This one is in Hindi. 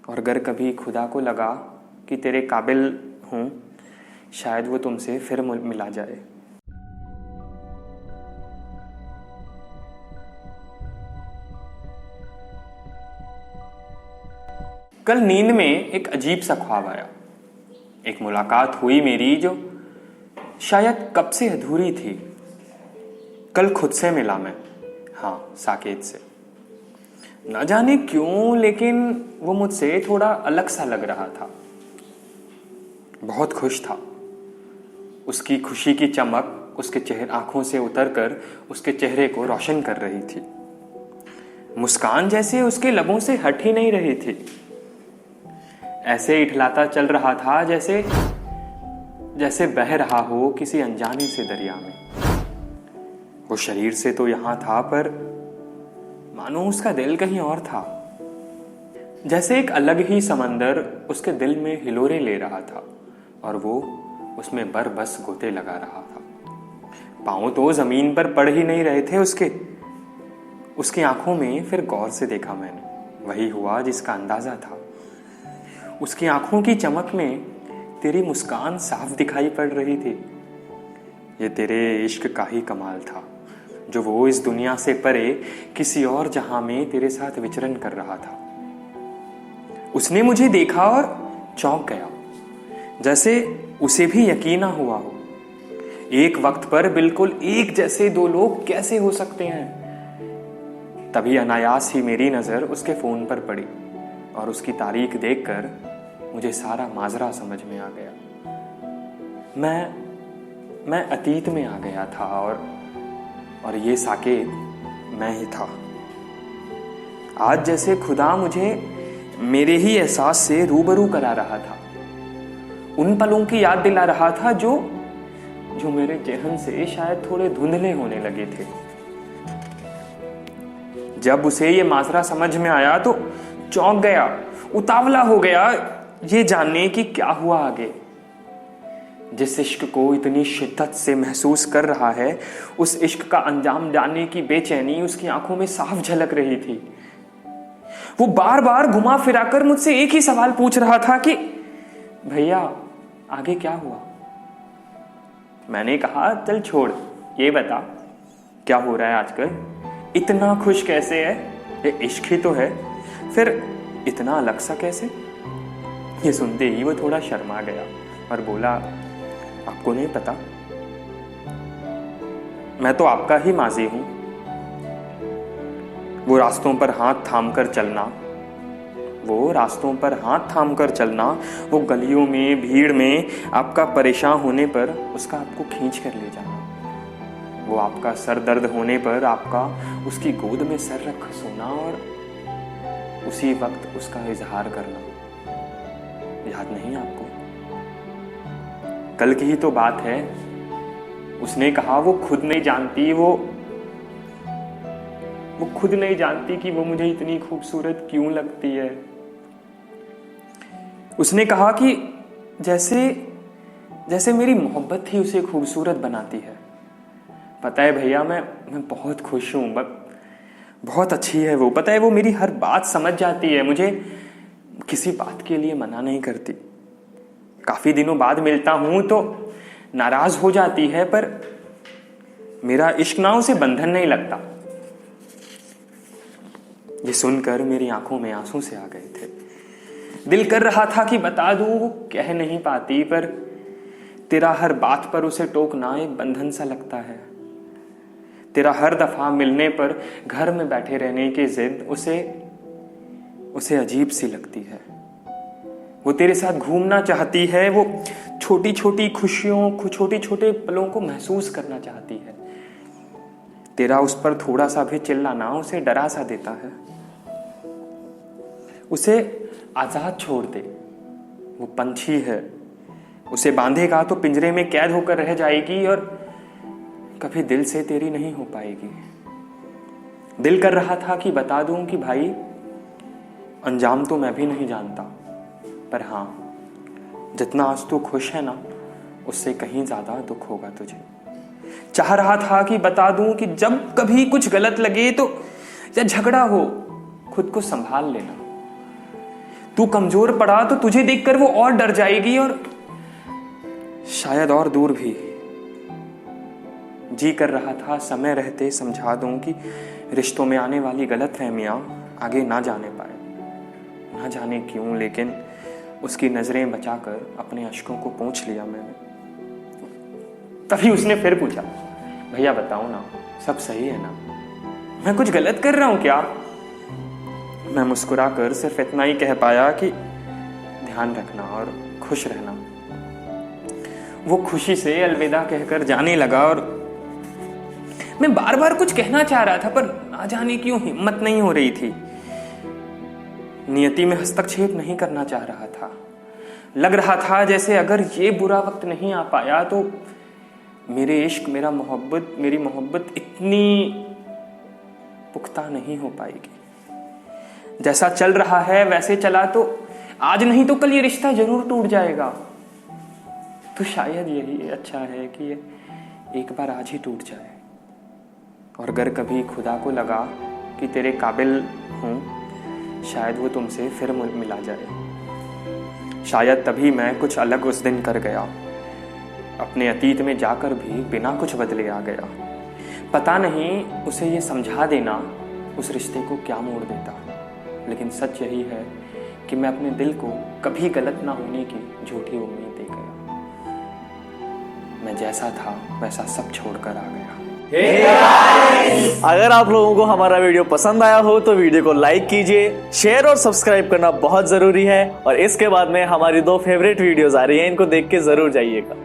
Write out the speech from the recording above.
और अगर कभी खुदा को लगा कि तेरे काबिल हूँ, शायद वो तुमसे फिर मिला जाए। कल नींद में एक अजीब सा ख्वाब आया। एक मुलाकात हुई मेरी जो शायद कब से अधूरी थी। कल खुद से मिला मैं, हाँ, साकेत से। न जाने क्यों, लेकिन वो मुझसे थोड़ा अलग सा लग रहा था। बहुत खुश था। उसकी खुशी की चमक उसके चेहरे आंखों से उतरकर उसके चेहरे को रोशन कर रही थी। मुस्कान जैसे उसके लबों से हट ही नहीं रही थी। ऐसे इठलाता चल रहा था जैसे बह रहा हो किसी अनजाने से दरिया में। वो शरीर से तो यहां था, पर मानो उसका दिल कहीं और था। जैसे एक अलग ही समंदर उसके दिल में हिलोरे ले रहा था और वो उसमें बरबस गोते लगा रहा था। पांव तो जमीन पर पड़ ही नहीं रहे थे उसकी आंखों में। फिर गौर से देखा मैंने, वही हुआ जिसका अंदाजा था। उसकी आंखों की चमक में तेरी मुस्कान साफ दिखाई पड़ रही थी। ये तेरे इश्क का ही कमाल था, जो वो इस दुनिया से परे किसी और जहां में तेरे साथ विचरण कर रहा था। उसने मुझे देखा और चौंक गया, जैसे उसे भी यकीन ना हुआ हो। एक वक्त पर बिल्कुल एक जैसे दो लोग कैसे हो सकते हैं। तभी अनायास ही मेरी नजर उसके फोन पर पड़ी और उसकी तारीख देखकर मुझे सारा माजरा समझ में आ गया। मैं अतीत में आ गया था और ये साकेत मैं ही था। आज जैसे खुदा मुझे मेरे ही एहसास से रूबरू करा रहा था। उन पलों की याद दिला रहा था जो मेरे जहन से शायद थोड़े धुंधले होने लगे थे। जब उसे ये माजरा समझ में आया तो चौंक गया, उतावला हो गया ये जानने की क्या हुआ आगे। जिस इश्क को इतनी शिद्दत से महसूस कर रहा है, उस इश्क का अंजाम जानने की बेचैनी उसकी आंखों में साफ झलक रही थी। वो बार बार घुमा फिराकर मुझसे एक ही सवाल पूछ रहा था कि भैया आगे क्या हुआ। मैंने कहा चल छोड़, ये बता क्या हो रहा है आजकल, इतना खुश कैसे है, ये इश्क ही तो है, फिर इतना अलग सा कैसे। ये सुनते ही वो थोड़ा शर्मा गया और बोला, आपको नहीं पता, मैं तो आपका ही माजी हूं। वो रास्तों पर हाथ थाम कर चलना, वो गलियों में भीड़ में आपका परेशान होने पर उसका आपको खींच कर ले जाना, वो आपका सर दर्द होने पर आपका उसकी गोद में सर रख सोना और उसी वक्त उसका इजहार करना। याद नहीं आपको? कल की ही तो बात है। उसने कहा वो खुद नहीं जानती कि वो मुझे इतनी खूबसूरत क्यों लगती है। उसने कहा कि जैसे मेरी मोहब्बत ही उसे खूबसूरत बनाती है। पता है भैया, मैं बहुत खुश हूं, बहुत अच्छी है वो। पता है वो मेरी हर बात समझ जाती है, मुझे किसी बात के लिए मना नहीं करती। काफी दिनों बाद मिलता हूं तो नाराज हो जाती है, पर मेरा इश्क ना उसे बंधन नहीं लगता। ये सुनकर मेरी आंखों में आंसू से आ गए थे। दिल कर रहा था कि बता दूं, वो कह नहीं पाती, पर तेरा हर बात पर उसे टोकना एक बंधन सा लगता है। तेरा हर दफा मिलने पर घर में बैठे रहने की जिद उसे अजीब सी लगती है। वो तेरे साथ घूमना चाहती है, वो छोटी छोटी खुशियों को, छोटे छोटे पलों को महसूस करना चाहती है। तेरा उस पर थोड़ा सा भी चिल्लाना उसे डरा सा देता है। उसे आजाद छोड़ दे, वो पंछी है। उसे बांधेगा तो पिंजरे में कैद होकर रह जाएगी और कभी दिल से तेरी नहीं हो पाएगी। दिल कर रहा था कि बता दूं कि भाई, अंजाम तो मैं भी नहीं जानता, पर हाँ, जितना आज तू खुश है ना, उससे कहीं ज्यादा दुख होगा तुझे। चाह रहा था कि बता दूं कि जब कभी कुछ गलत लगे तो या झगड़ा हो, खुद को संभाल लेना। तू कमजोर पड़ा तो तुझे देखकर वो और डर जाएगी और शायद और दूर भी। जी कर रहा था समय रहते समझा दूं कि रिश्तों में आने वाली गलतफहमियां आगे ना जाने पाए। ना जाने क्यों, लेकिन उसकी नजरें बचाकर अपने अश्कों को पोंछ लिया मैंने। तभी उसने फिर पूछा, भैया बताओ ना, सब सही है ना? मैं कुछ गलत कर रहा हूं क्या? मैं मुस्कुराकर सिर्फ इतना ही कह पाया कि ध्यान रखना और खुश रहना। वो खुशी से अलविदा कहकर जाने लगा और मैं बार बार कुछ कहना चाह रहा था, पर ना जाने क्यों हिम्मत नहीं हो रही थी। नियति में हस्तक्षेप नहीं करना चाह रहा था। लग रहा था जैसे अगर ये बुरा वक्त नहीं आ पाया तो मेरे इश्क, मेरी मोहब्बत इतनी पुख्ता नहीं हो पाएगी। जैसा चल रहा है वैसे चला तो आज नहीं तो कल ये रिश्ता जरूर टूट जाएगा। तो शायद यही अच्छा है कि ये एक बार आज ही टूट जाए। और अगर कभी खुदा को लगा कि तेरे काबिल हूं, शायद वो तुमसे फिर मिला जाए। शायद तभी मैं कुछ अलग उस दिन कर गया। अपने अतीत में जाकर भी बिना कुछ बदले आ गया। पता नहीं उसे ये समझा देना उस रिश्ते को क्या मोड़ देता। लेकिन सच यही है कि मैं अपने दिल को कभी गलत ना होने की झूठी उम्मीद दे गया। मैं जैसा था वैसा सब छोड़कर आ गया। अगर आप लोगों को हमारा वीडियो पसंद आया हो तो वीडियो को लाइक कीजिए, शेयर और सब्सक्राइब करना बहुत जरूरी है। और इसके बाद में हमारी 2 फेवरेट वीडियोस आ रही हैं, इनको देख के जरूर जाइएगा।